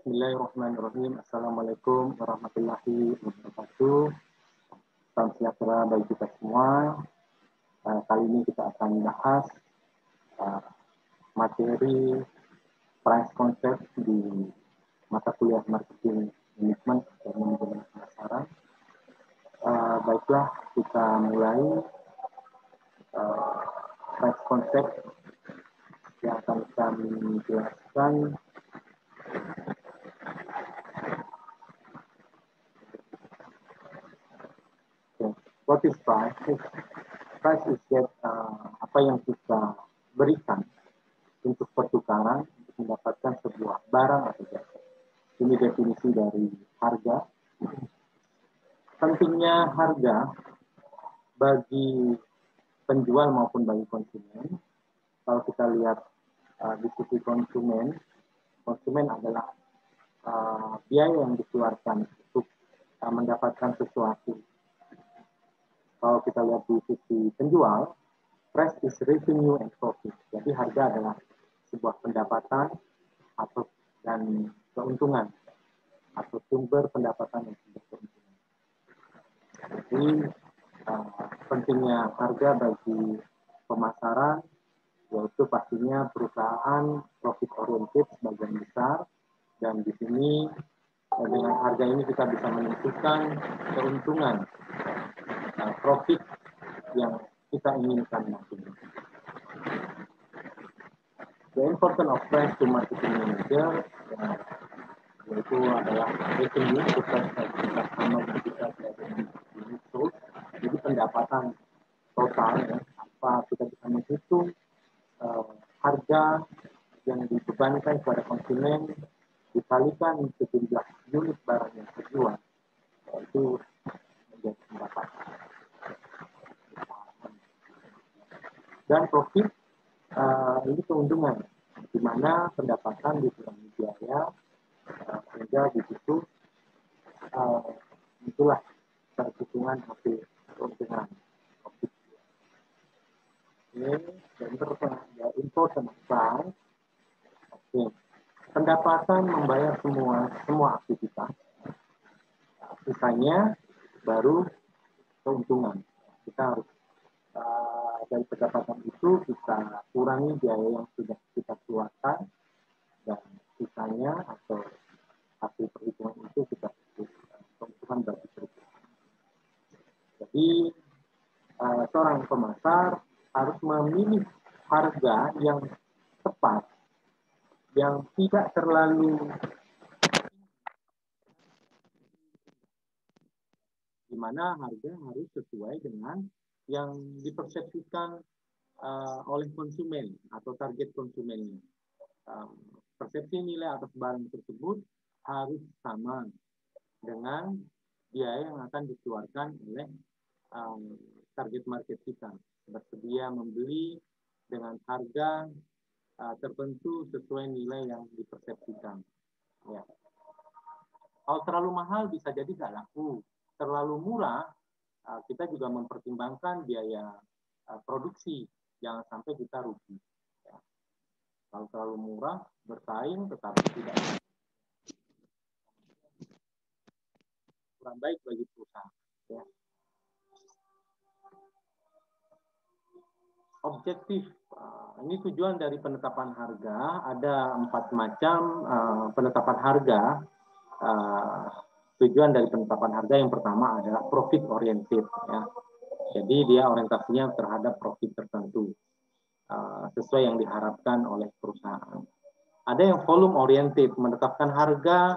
Bismillahirrahmanirrahim. Assalamualaikum warahmatullahi wabarakatuh. Salam sejahtera bagi kita semua. Kali ini kita akan bahas materi price concept di mata kuliah marketing management atau manajemen pemasaran. Baiklah, kita mulai price concept yang akan kami jelaskan. What is price? Price is that apa yang kita berikan untuk pertukaran untuk mendapatkan sebuah barang atau jasa. Ini definisi dari harga. Pentingnya harga bagi penjual maupun bagi konsumen. Kalau kita lihat di sisi konsumen adalah biaya yang dikeluarkan untuk mendapatkan sesuatu. Kalau kita lihat di sisi penjual, price is revenue and profit. Jadi harga adalah sebuah pendapatan dan keuntungan atau sumber pendapatan yang sumber keuntungan. Jadi pentingnya harga bagi pemasaran yaitu pastinya perusahaan profit oriented sebagian besar, dan di sini dengan harga ini kita bisa menentukan keuntungan profit yang kita inginkan nantinya. The importance of price to marketing manager yaitu adalah revenue kita sama kita dari source. Jadi pendapatan total ya, apa kita bisa menghitung harga yang dibebankan kepada konsumen dikalikan sejumlah unit barang yang terjual, itu menjadi pendapatan. Dan profit ini keuntungan, di mana pendapatan dikurangi biaya sehingga di situ itulah perhitungan hasil keuntungan. Dan important price. Pendapatan membayar semua aktivitas. Sisanya baru keuntungan. Kita harus dari pendapatan itu kita kurangi biaya yang sudah kita keluarkan, dan sisanya atau hasil perhitungan itu kita keuntungan bagi perusahaan. Jadi seorang pemasar harus memilih harga yang tepat, yang tidak terlalu di mana harga harus sesuai dengan yang dipersepsikan oleh konsumen atau target konsumennya. Persepsi nilai atas barang tersebut harus sama dengan biaya yang akan dikeluarkan oleh target market kita. Bersedia membeli dengan harga tertentu sesuai nilai yang dipersepsikan. Ya. Kalau terlalu mahal bisa jadi nggak laku. Terlalu murah kita juga mempertimbangkan biaya produksi, jangan sampai kita rugi. Ya. Kalau terlalu murah bersaing tetapi tidak kurang baik bagi perusahaan. Ya. Objektif, ini tujuan dari penetapan harga. Ada 4 macam penetapan harga. Tujuan dari penetapan harga yang pertama adalah profit oriented. Ya. Jadi dia orientasinya terhadap profit tertentu sesuai yang diharapkan oleh perusahaan. Ada yang volume oriented, menetapkan harga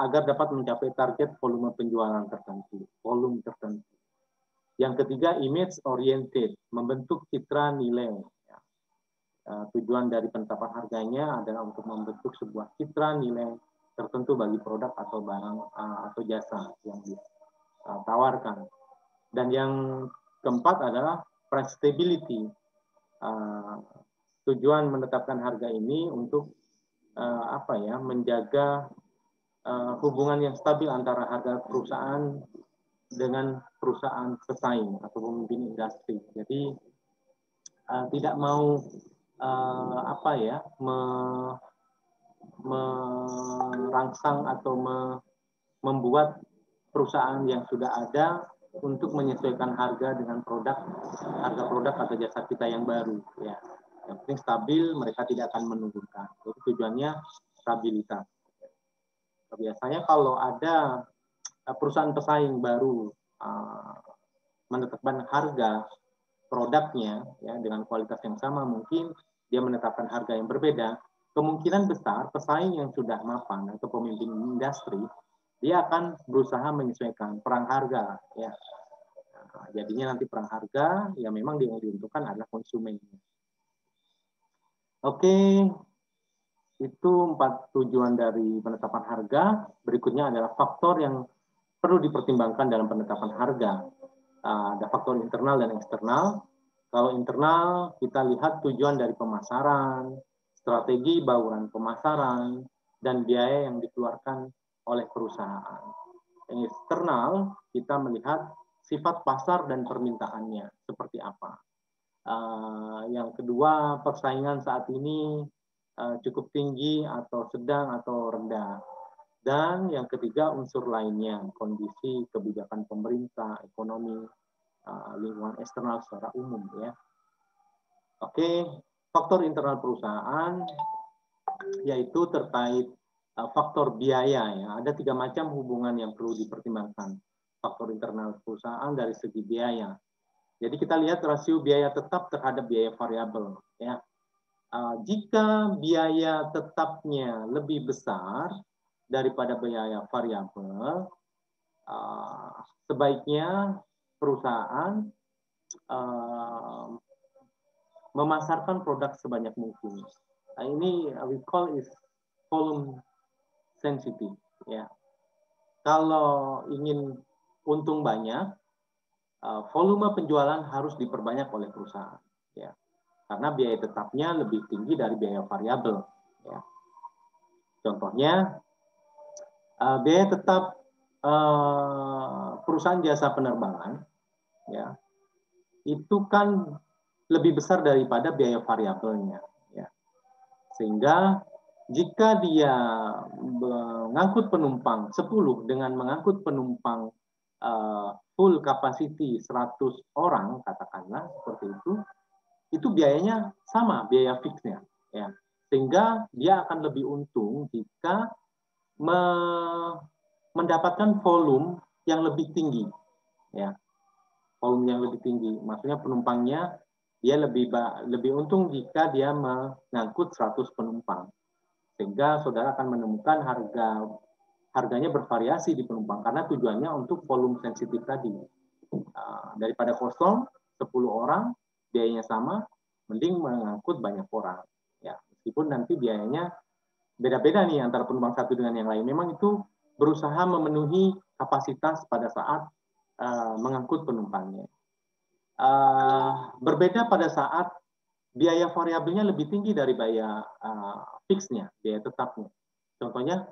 agar dapat mencapai target volume penjualan tertentu, volume tertentu. Yang ketiga, image oriented, membentuk citra nilai. Ya. Tujuan dari penetapan harganya adalah untuk membentuk sebuah citra nilai tertentu bagi produk atau barang atau jasa yang ditawarkan. Dan yang keempat adalah price stability. Tujuan menetapkan harga ini untuk menjaga hubungan yang stabil antara harga perusahaan dengan perusahaan pesaing atau pemimpin industri. Jadi tidak mau merangsang atau membuat perusahaan yang sudah ada untuk menyesuaikan harga dengan harga produk atau jasa kita yang baru. Ya. Yang penting stabil, mereka tidak akan menurunkan. Jadi tujuannya stabilitas. Biasanya kalau ada perusahaan pesaing baru menetapkan harga produknya ya dengan kualitas yang sama, mungkin dia menetapkan harga yang berbeda, kemungkinan besar pesaing yang sudah mapan atau pemimpin industri dia akan berusaha menyesuaikan perang harga ya. Nah, jadinya nanti perang harga ya memang yang diuntungkan adalah konsumennya. Oke, itu 4 tujuan dari penetapan harga. Berikutnya adalah faktor yang perlu dipertimbangkan dalam penetapan harga. Ada faktor internal dan eksternal. Kalau internal, kita lihat tujuan dari pemasaran, strategi bauran pemasaran, dan biaya yang dikeluarkan oleh perusahaan. Yang eksternal, kita melihat sifat pasar dan permintaannya, seperti apa. Yang kedua, persaingan saat ini cukup tinggi atau sedang atau rendah. Dan yang ketiga, unsur lainnya, kondisi kebijakan pemerintah, ekonomi, lingkungan eksternal secara umum. Ya. Oke, faktor internal perusahaan yaitu terkait faktor biaya. Ya. Ada 3 macam hubungan yang perlu dipertimbangkan. Faktor internal perusahaan dari segi biaya. Jadi kita lihat rasio biaya tetap terhadap biaya variabel. Ya. Jika biaya tetapnya lebih besar daripada biaya variabel, sebaiknya perusahaan memasarkan produk sebanyak mungkin. Nah, ini we call is volume sensitive. Ya. Kalau ingin untung banyak, volume penjualan harus diperbanyak oleh perusahaan. Ya. Karena biaya tetapnya lebih tinggi dari biaya variabel. Ya. Contohnya, biaya tetap perusahaan jasa penerbangan, ya, itu kan lebih besar daripada biaya variabelnya. Ya. Sehingga jika dia mengangkut penumpang 10 dengan mengangkut penumpang full capacity 100 orang, katakanlah seperti itu biayanya sama, biaya fixnya. Ya. Sehingga dia akan lebih untung jika mendapatkan volume yang lebih tinggi. Ya. Volume yang lebih tinggi. Maksudnya penumpangnya dia lebih untung jika dia mengangkut 100 penumpang. Sehingga saudara akan menemukan harganya bervariasi di penumpang karena tujuannya untuk volume sensitif tadi. Daripada kosong 10 orang biayanya sama, mending mengangkut banyak orang. Ya, meskipun nanti biayanya beda-beda nih antara penumpang satu dengan yang lain. Memang itu berusaha memenuhi kapasitas pada saat mengangkut penumpangnya. Berbeda pada saat biaya variabelnya lebih tinggi dari biaya fixnya, biaya tetapnya. Contohnya,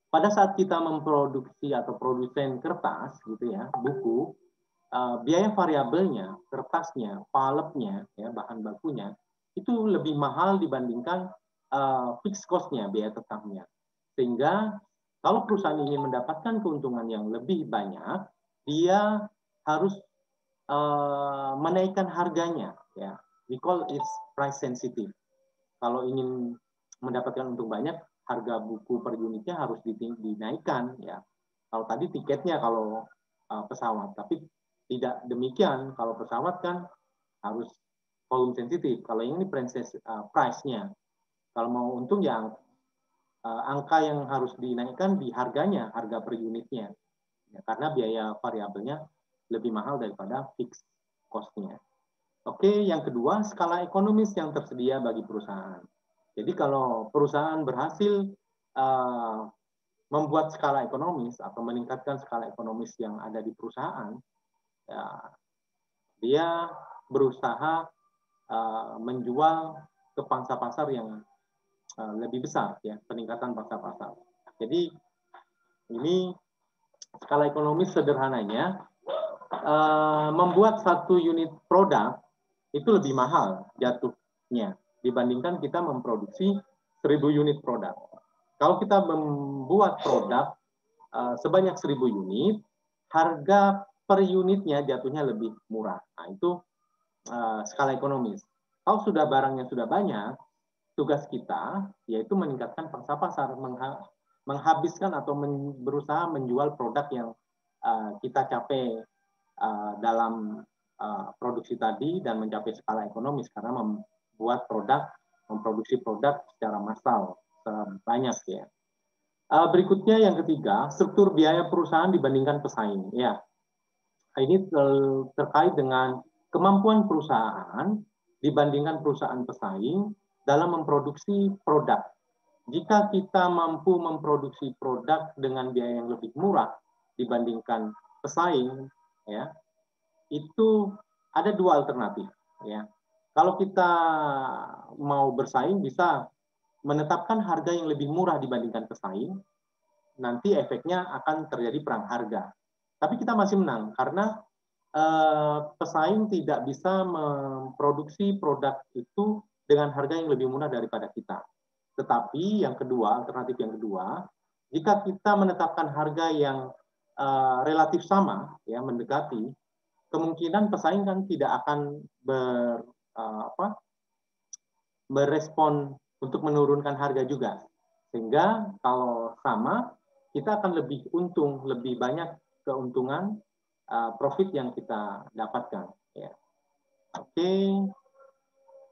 pada saat kita memproduksi atau produsen kertas, gitu ya, buku, biaya variabelnya, kertasnya, pulpnya, ya, bahan bakunya, itu lebih mahal dibandingkan fixed cost-nya, biaya tetapnya. Sehingga kalau perusahaan ingin mendapatkan keuntungan yang lebih banyak, dia harus menaikkan harganya. Ya. We call it price sensitive. Kalau ingin mendapatkan untung banyak, harga buku per unitnya harus dinaikkan. Ya. Kalau tadi tiketnya kalau pesawat, tapi tidak demikian. Kalau pesawat kan harus volume sensitif. Kalau ini price-nya. Kalau mau untung ya angka yang harus dinaikkan di harganya, harga per unitnya. Ya, karena biaya variabelnya lebih mahal daripada fixed cost-nya. Oke, yang kedua, skala ekonomis yang tersedia bagi perusahaan. Jadi kalau perusahaan berhasil membuat skala ekonomis atau meningkatkan skala ekonomis yang ada di perusahaan, ya, dia berusaha menjual ke pangsa pasar yang lebih besar, ya, peningkatan pangsa pasar. Jadi ini skala ekonomis sederhananya membuat satu unit produk itu lebih mahal jatuhnya dibandingkan kita memproduksi 1000 unit produk. Kalau kita membuat produk sebanyak 1.000 unit, harga per unitnya jatuhnya lebih murah. Nah, itu skala ekonomis. Kalau sudah barangnya sudah banyak, tugas kita yaitu meningkatkan pangsa pasar, menghabiskan atau berusaha menjual produk yang kita capai dalam produksi tadi dan mencapai skala ekonomis karena memproduksi produk secara massal banyak ya. Berikutnya yang ketiga, struktur biaya perusahaan dibandingkan pesaing. Ya, ini terkait dengan kemampuan perusahaan dibandingkan perusahaan pesaing dalam memproduksi produk. Jika kita mampu memproduksi produk dengan biaya yang lebih murah dibandingkan pesaing, ya, itu ada dua alternatif. Ya, kalau kita mau bersaing bisa menetapkan harga yang lebih murah dibandingkan pesaing, nanti efeknya akan terjadi perang harga. Tapi kita masih menang karena pesaing tidak bisa memproduksi produk itu dengan harga yang lebih murah daripada kita. Tetapi yang kedua, alternatif yang kedua, jika kita menetapkan harga yang relatif sama, ya mendekati, kemungkinan pesaing kan tidak akan berespon untuk menurunkan harga juga. Sehingga kalau sama, kita akan lebih untung, lebih banyak keuntungan profit yang kita dapatkan. Ya. Oke.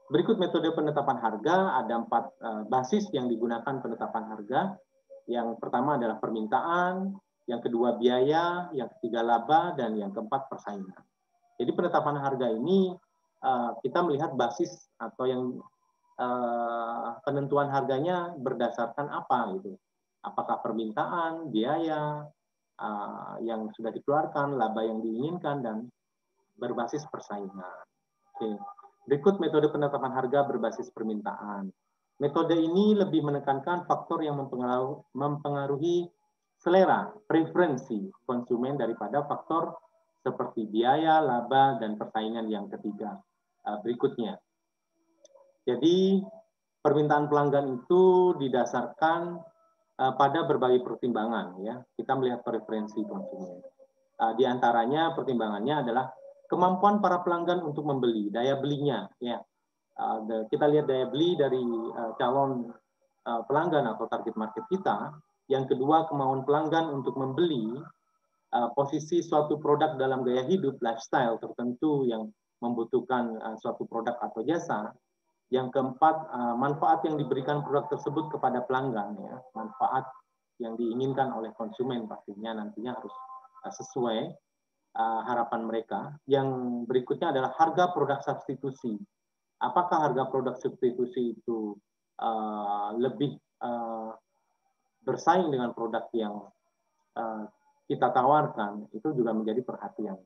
Berikut metode penetapan harga, ada 4 basis yang digunakan penetapan harga. Yang pertama adalah permintaan, yang kedua biaya, yang ketiga laba, dan yang keempat persaingan. Jadi penetapan harga ini kita melihat basis atau yang penentuan harganya berdasarkan apa gitu. Apakah permintaan, biaya yang sudah dikeluarkan, laba yang diinginkan, dan berbasis persaingan. Oke. Berikut metode penetapan harga berbasis permintaan. Metode ini lebih menekankan faktor yang mempengaruhi selera, preferensi konsumen daripada faktor seperti biaya, laba, dan persaingan yang ketiga berikutnya. Jadi permintaan pelanggan itu didasarkan pada berbagai pertimbangan, ya. Kita melihat preferensi konsumen. Di antaranya pertimbangannya adalah kemampuan para pelanggan untuk membeli, daya belinya, ya. Kita lihat daya beli dari calon pelanggan atau target market kita. Yang kedua, kemauan pelanggan untuk membeli, posisi suatu produk dalam gaya hidup, lifestyle tertentu yang membutuhkan suatu produk atau jasa. Yang keempat, manfaat yang diberikan produk tersebut kepada pelanggan, ya. Manfaat yang diinginkan oleh konsumen pastinya nantinya harus sesuai harapan mereka. Yang berikutnya adalah harga produk substitusi. Apakah harga produk substitusi itu lebih bersaing dengan produk yang kita tawarkan, itu juga menjadi perhatian.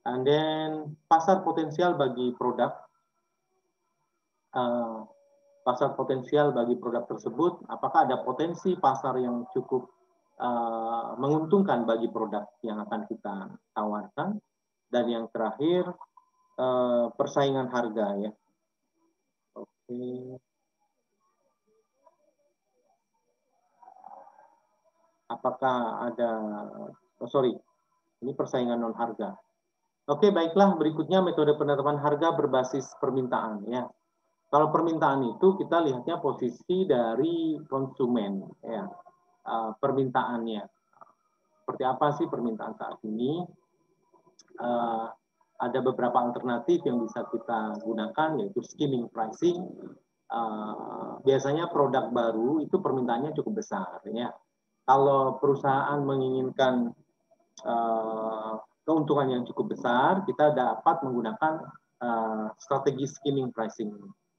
And then pasar potensial bagi produk tersebut, apakah ada potensi pasar yang cukup menguntungkan bagi produk yang akan kita tawarkan. Dan yang terakhir, persaingan harga, ya. Oke. Apakah ada, ini persaingan non harga. Oke, baiklah, berikutnya metode penetapan harga berbasis permintaan, ya. Kalau permintaan itu kita lihatnya posisi dari konsumen, ya. Permintaannya. Seperti apa sih permintaan saat ini? Ada beberapa alternatif yang bisa kita gunakan, yaitu skimming pricing. Biasanya produk baru itu permintaannya cukup besar, ya. Kalau perusahaan menginginkan keuntungan yang cukup besar, kita dapat menggunakan strategi skimming pricing,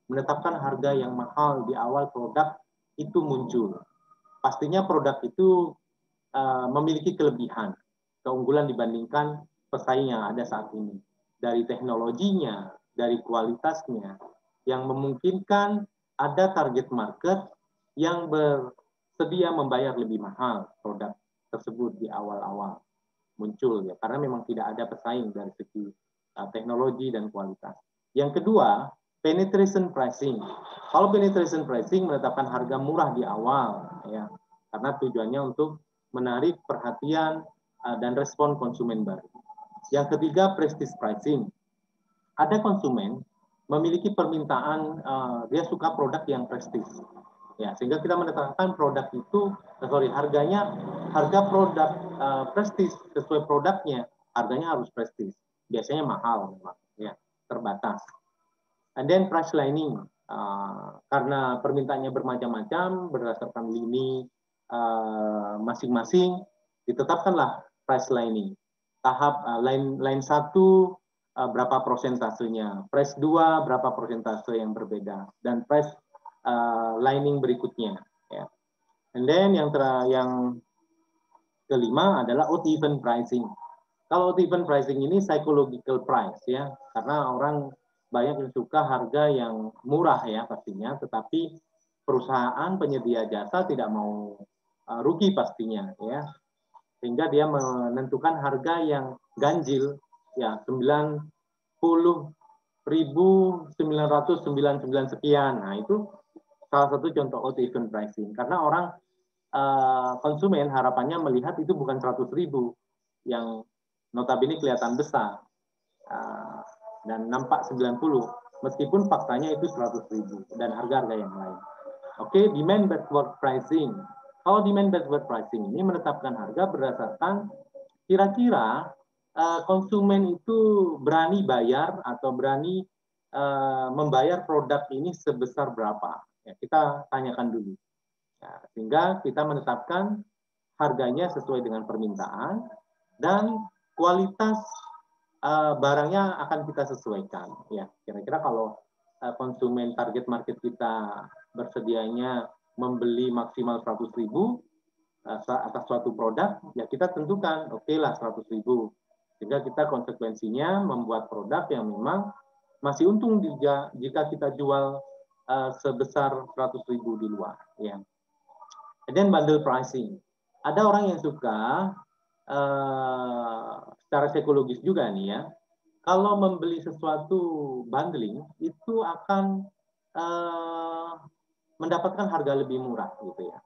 menetapkan harga yang mahal di awal produk itu muncul. Pastinya produk itu memiliki kelebihan, keunggulan dibandingkan pesaing yang ada saat ini. Dari teknologinya, dari kualitasnya, yang memungkinkan ada target market yang bersedia membayar lebih mahal produk tersebut di awal-awal muncul, ya, karena memang tidak ada pesaing dari segi teknologi dan kualitas. Yang kedua, strategi skimming pricing. Strategi skimming pricing ini lebih menekankan faktor yang mempengaruhi selera, preferensi konsumen daripada faktor seperti biaya, laba, dan persaingan yang ketiga berikutnya. Jadi permintaan pelanggan itu didasarkan pada berbagai pertimbangan, ya. Kita melihat preferensi konsumen. Dan yang penetration pricing. Kalau penetration pricing menetapkan harga murah di awal, ya, karena tujuannya untuk menarik perhatian dan respon konsumen baru. Yang ketiga, prestige pricing. Ada konsumen memiliki permintaan, dia suka produk yang prestis, ya, sehingga kita menetapkan produk itu, harga produk prestis sesuai produknya, harganya harus prestis, biasanya mahal, ya, terbatas. And then price lining, karena permintaannya bermacam-macam berdasarkan lini masing-masing, ditetapkanlah price lining. Tahap line 1 berapa persentasenya, price 2 berapa persentase yang berbeda, dan price lining berikutnya. Ya. And then yang kelima adalah odd even pricing. Kalau odd even pricing ini psychological price, ya, karena orang banyak yang suka harga yang murah, ya, pastinya, tetapi perusahaan penyedia jasa tidak mau rugi pastinya, ya, sehingga dia menentukan harga yang ganjil, ya, 90.999 sekian. Nah, itu salah satu contoh odd even pricing, karena orang konsumen harapannya melihat itu bukan 100.000 yang notabene kelihatan besar dan nampak 90, meskipun faktanya itu 100.000 dan harga-harga yang lain. Oke, demand backward pricing. Kalau demand backward pricing ini menetapkan harga berdasarkan kira-kira konsumen itu berani bayar atau berani membayar produk ini sebesar berapa. Ya, kita tanyakan dulu. Ya, sehingga kita menetapkan harganya sesuai dengan permintaan dan kualitas barangnya akan kita sesuaikan. Ya, kira-kira kalau konsumen target market kita bersedianya membeli maksimal 100.000 atas suatu produk, ya kita tentukan oke lah 100.000. Sehingga kita konsekuensinya membuat produk yang memang masih untung jika kita jual sebesar 100.000 di luar. Ya. Dan bundle pricing. Ada orang yang suka secara psikologis juga nih, ya, kalau membeli sesuatu bundling itu akan mendapatkan harga lebih murah, gitu, ya.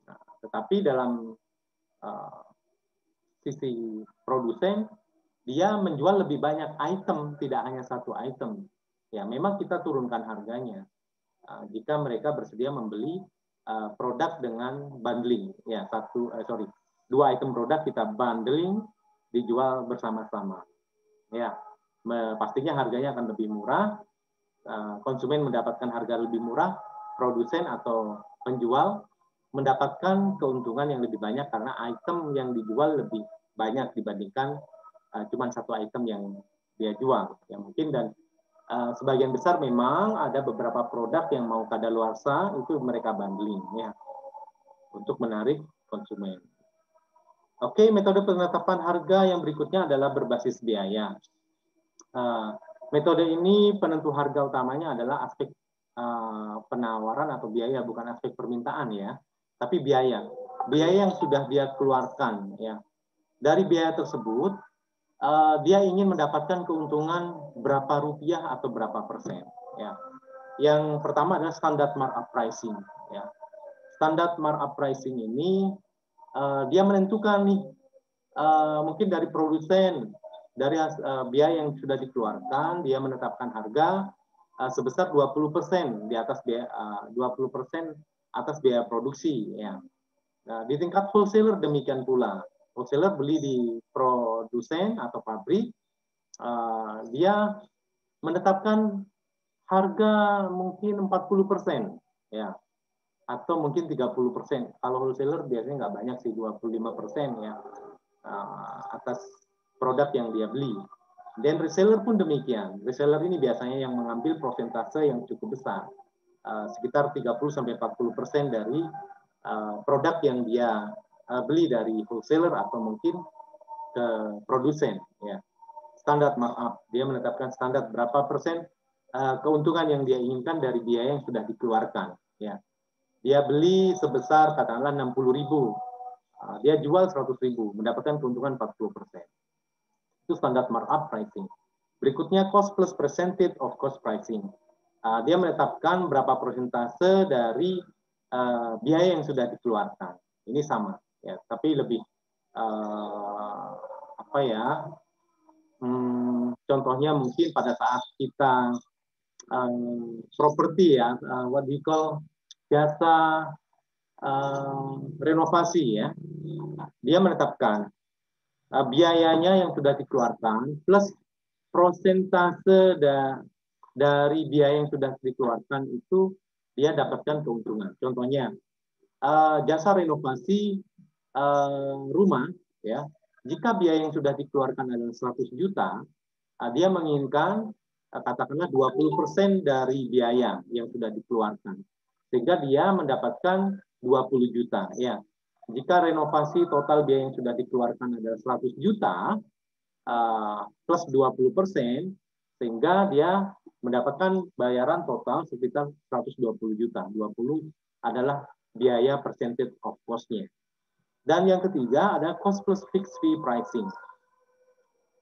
Nah, tetapi dalam sisi produsen, dia menjual lebih banyak item, tidak hanya satu item. Ya, memang kita turunkan harganya jika mereka bersedia membeli produk dengan bundling. Ya, dua item produk kita bundling, dijual bersama-sama. Ya, pastinya harganya akan lebih murah. Konsumen mendapatkan harga lebih murah, produsen atau penjual mendapatkan keuntungan yang lebih banyak karena item yang dijual lebih banyak dibandingkan cuma satu item yang dia jual. Ya, mungkin dan sebagian besar memang ada beberapa produk yang mau kadaluarsa itu mereka bundling, ya, untuk menarik konsumen. Oke, metode penetapan harga yang berikutnya adalah berbasis biaya. Metode ini penentu harga utamanya adalah aspek penawaran atau biaya, bukan aspek permintaan, ya, tapi biaya yang sudah dia keluarkan, ya. Dari biaya tersebut dia ingin mendapatkan keuntungan berapa rupiah atau berapa persen, ya. Yang pertama adalah standar markup pricing, ya. Standar markup pricing ini dia menentukan nih mungkin dari produsen, dari biaya yang sudah dikeluarkan, dia menetapkan harga sebesar 20% di atas biaya 20% atas biaya produksi, ya. Nah, di tingkat wholesaler demikian pula. Wholesaler beli di produsen atau pabrik, dia menetapkan harga mungkin 40%, ya, atau mungkin 30%. Kalau wholesaler biasanya nggak banyak sih, 25%, ya, atas produk yang dia beli. Dan reseller pun demikian. Reseller ini biasanya yang mengambil persentase yang cukup besar, sekitar 30-40% dari produk yang dia beli dari wholesaler atau mungkin ke produsen, ya. Standar markup, dia menetapkan standar berapa persen keuntungan yang dia inginkan dari biaya yang sudah dikeluarkan, ya. Dia beli sebesar katakanlah 60.000, dia jual 100.000, mendapatkan keuntungan 40%. Itu standar markup pricing. Berikutnya cost plus percentage of cost pricing. Dia menetapkan berapa persentase dari biaya yang sudah dikeluarkan. Ini sama, ya, tapi lebih apa ya? Contohnya mungkin pada saat kita properti ya, what we call jasa renovasi ya, dia menetapkan biayanya yang sudah dikeluarkan plus prosentase dari biaya yang sudah dikeluarkan itu dia dapatkan keuntungan. Contohnya jasa renovasi rumah ya, jika biaya yang sudah dikeluarkan adalah 100 juta, dia menginginkan katakanlah 20% dari biaya yang sudah dikeluarkan. Sehingga dia mendapatkan 20 juta ya. Jika renovasi total biaya yang sudah dikeluarkan adalah 100 juta plus 20%, sehingga dia mendapatkan bayaran total sekitar 120 juta. 20 adalah biaya percentage of cost-nya. Dan yang ketiga ada cost plus fixed fee pricing.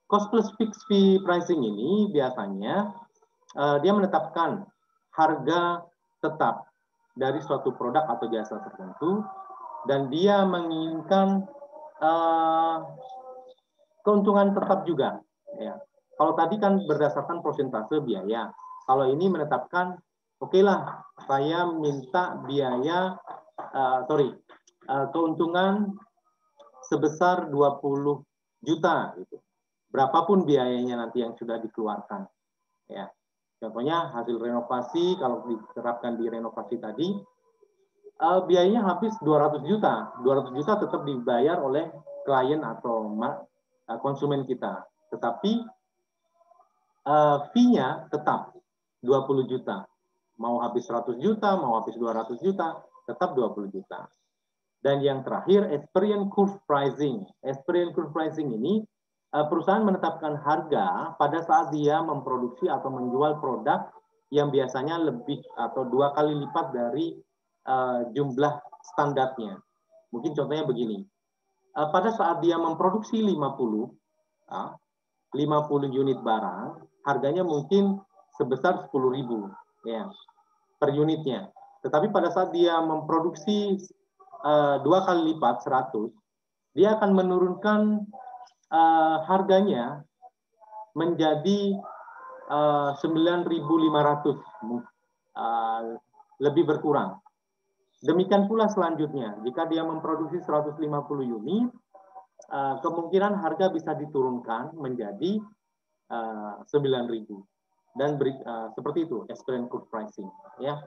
Cost plus fixed fee pricing ini biasanya dia menetapkan harga tetap dari suatu produk atau jasa tertentu dan dia menginginkan keuntungan tetap juga. Ya. Kalau tadi kan berdasarkan persentase biaya. Kalau ini menetapkan, oke lah, saya minta biaya, keuntungan sebesar 20 juta. Gitu. Berapapun biayanya nanti yang sudah dikeluarkan. Ya. Contohnya hasil renovasi, kalau diterapkan di renovasi tadi, biayanya habis 200 juta. 200 juta tetap dibayar oleh klien atau konsumen kita. Tetapi fee-nya tetap 20 juta. Mau habis 100 juta, mau habis 200 juta, tetap 20 juta. Dan yang terakhir, experience curve pricing. Experience curve pricing ini perusahaan menetapkan harga pada saat dia memproduksi atau menjual produk yang biasanya lebih atau 2 kali lipat dari jumlah standarnya. Mungkin contohnya begini. Pada saat dia memproduksi 50 unit barang, harganya mungkin sebesar 10.000 ya, per unitnya. Tetapi pada saat dia memproduksi 2 kali lipat 100, dia akan menurunkan harganya menjadi 9.500, lebih berkurang. Demikian pula selanjutnya, jika dia memproduksi 150 unit, kemungkinan harga bisa diturunkan menjadi 9.000. Dan seperti itu, experience curve pricing. Ya.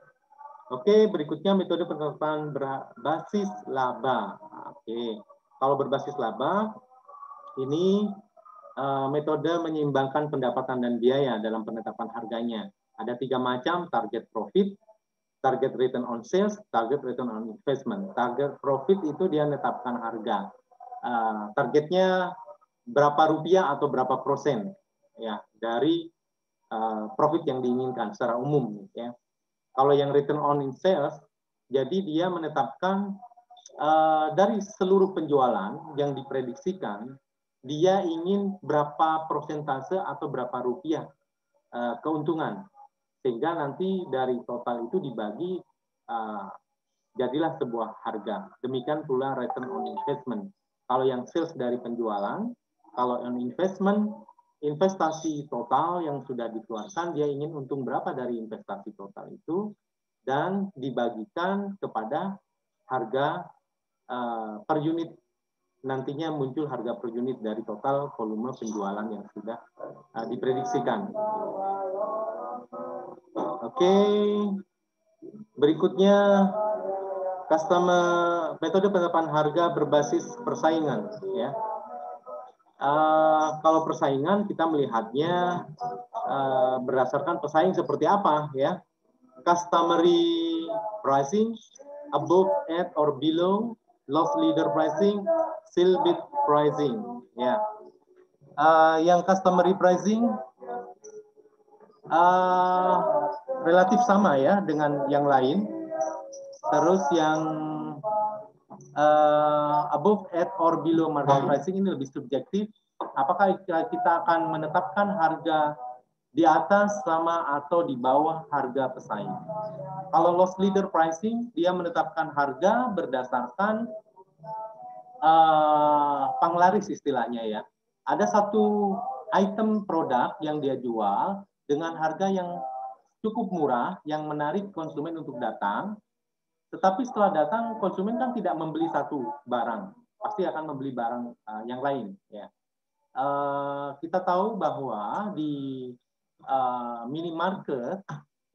Oke, berikutnya metode penetapan berbasis laba. Oke, kalau berbasis laba, ini metode menyeimbangkan pendapatan dan biaya dalam penetapan harganya. Ada 3 macam, target profit, target return on sales, target return on investment. Target profit itu dia menetapkan harga. Targetnya berapa rupiah atau berapa persen ya dari profit yang diinginkan secara umum ya. Kalau yang return on sales, jadi dia menetapkan dari seluruh penjualan yang diprediksikan, dia ingin berapa persentase atau berapa rupiah keuntungan. Sehingga nanti dari total itu dibagi, jadilah sebuah harga. Demikian pula return on investment. Kalau yang sales dari penjualan, kalau on investment, investasi total yang sudah dikeluarkan, dia ingin untung berapa dari investasi total itu, dan dibagikan kepada harga per unit. Nantinya muncul harga per unit dari total volume penjualan yang sudah diprediksikan. Oke, berikutnya metode penetapan harga berbasis persaingan. Ya. Kalau persaingan kita melihatnya berdasarkan pesaing seperti apa ya. Customary pricing, above, at, or below, loss leader pricing, sell bid pricing. Ya. Yang customary pricing relatif sama ya dengan yang lain. Terus yang above, at, or below market pricing ini lebih subjektif. Apakah kita akan menetapkan harga di atas, sama, atau di bawah harga pesaing. Kalau loss leader pricing, dia menetapkan harga berdasarkan penglaris istilahnya ya. Ada satu item produk yang dia jual dengan harga yang cukup murah, yang menarik konsumen untuk datang. Tetapi setelah datang, konsumen kan tidak membeli satu barang, pasti akan membeli barang yang lain. Ya. Kita tahu bahwa di minimarket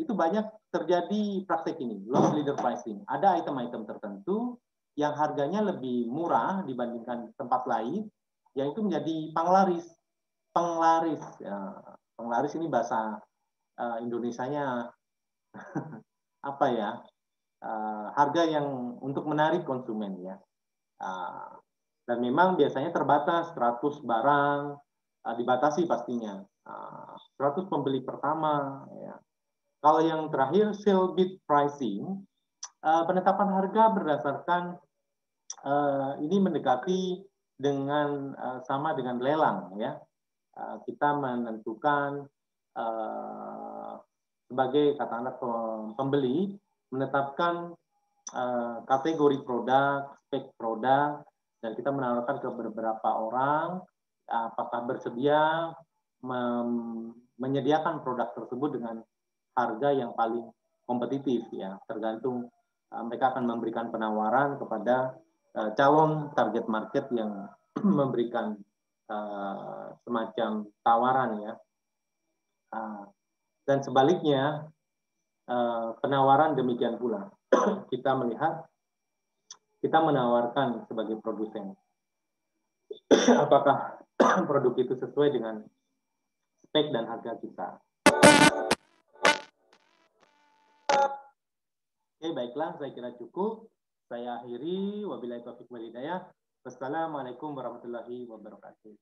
itu banyak terjadi praktek ini, loss leader pricing. Ada item-item tertentu yang harganya lebih murah dibandingkan tempat lain, yang itu menjadi penglaris. Penglaris, ya. Penglaris ini bahasa Indonesianya apa ya? Harga yang untuk menarik konsumen ya. Dan memang biasanya terbatas 100 barang, dibatasi pastinya. 100 pembeli pertama ya. Kalau yang terakhir sale bid pricing, penetapan harga berdasarkan ini mendekati dengan sama dengan lelang ya. Kita menentukan sebagai katakanlah pembeli menetapkan kategori produk, spek produk, dan kita menawarkan ke beberapa orang apakah bersedia menyediakan produk tersebut dengan harga yang paling kompetitif ya, tergantung mereka akan memberikan penawaran kepada calon target market yang memberikan semacam tawaran ya. Dan sebaliknya penawaran demikian pula. Kita melihat, kita menawarkan sebagai produsen apakah produk itu sesuai dengan spek dan harga kita. Oke, baiklah, saya kira cukup. Saya akhiri, wabillahi taufiq wal hidayah. Wassalamualaikum warahmatullahi wabarakatuh.